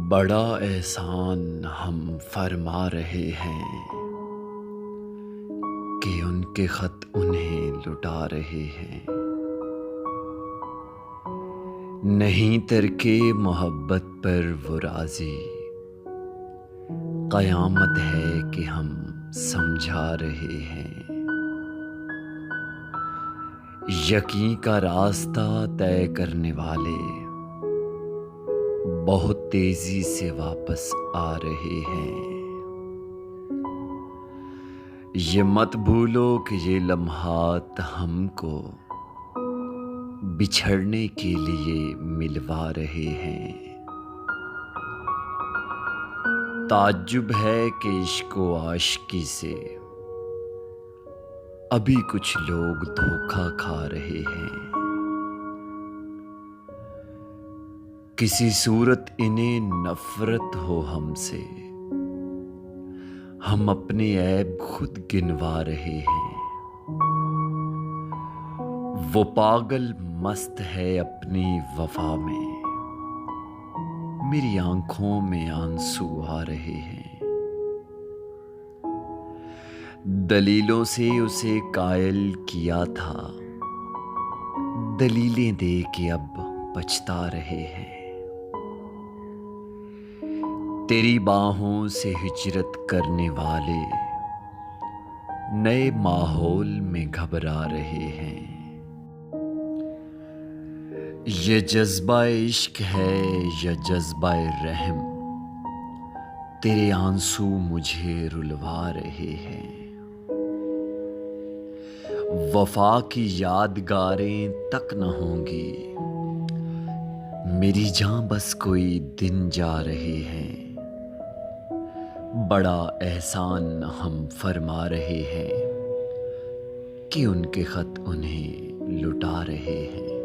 बड़ा एहसान हम फरमा रहे हैं कि उनके खत उन्हें लुटा रहे हैं। नहीं तरके मोहब्बत पर वो राजी, क़यामत है कि हम समझा रहे हैं। यकीन का रास्ता तय करने वाले बहुत तेजी से वापस आ रहे हैं। ये मत भूलो कि ये लम्हात हमको बिछड़ने के लिए मिलवा रहे हैं। ताज्जुब है कि इश्क व आशिकी से अभी कुछ लोग धोखा खा रहे हैं। किसी सूरत इन्हें नफरत हो हमसे, हम अपने ऐब खुद गिनवा रहे हैं। वो पागल मस्त है अपनी वफा में, मेरी आंखों में आंसू आ रहे हैं। दलीलों से उसे कायल किया था, दलीलें दे के अब पछता रहे हैं। तेरी बाहों से हिजरत करने वाले नए माहौल में घबरा रहे हैं। ये जज्बा इश्क है या जज्बा रहम, तेरे आंसू मुझे रुलवा रहे हैं। वफा की यादगारें तक न होंगी, मेरी जान बस कोई दिन जा रहे हैं। बड़ा एहसान हम फरमा रहे हैं कि उनके खत उन्हें लुटा रहे हैं।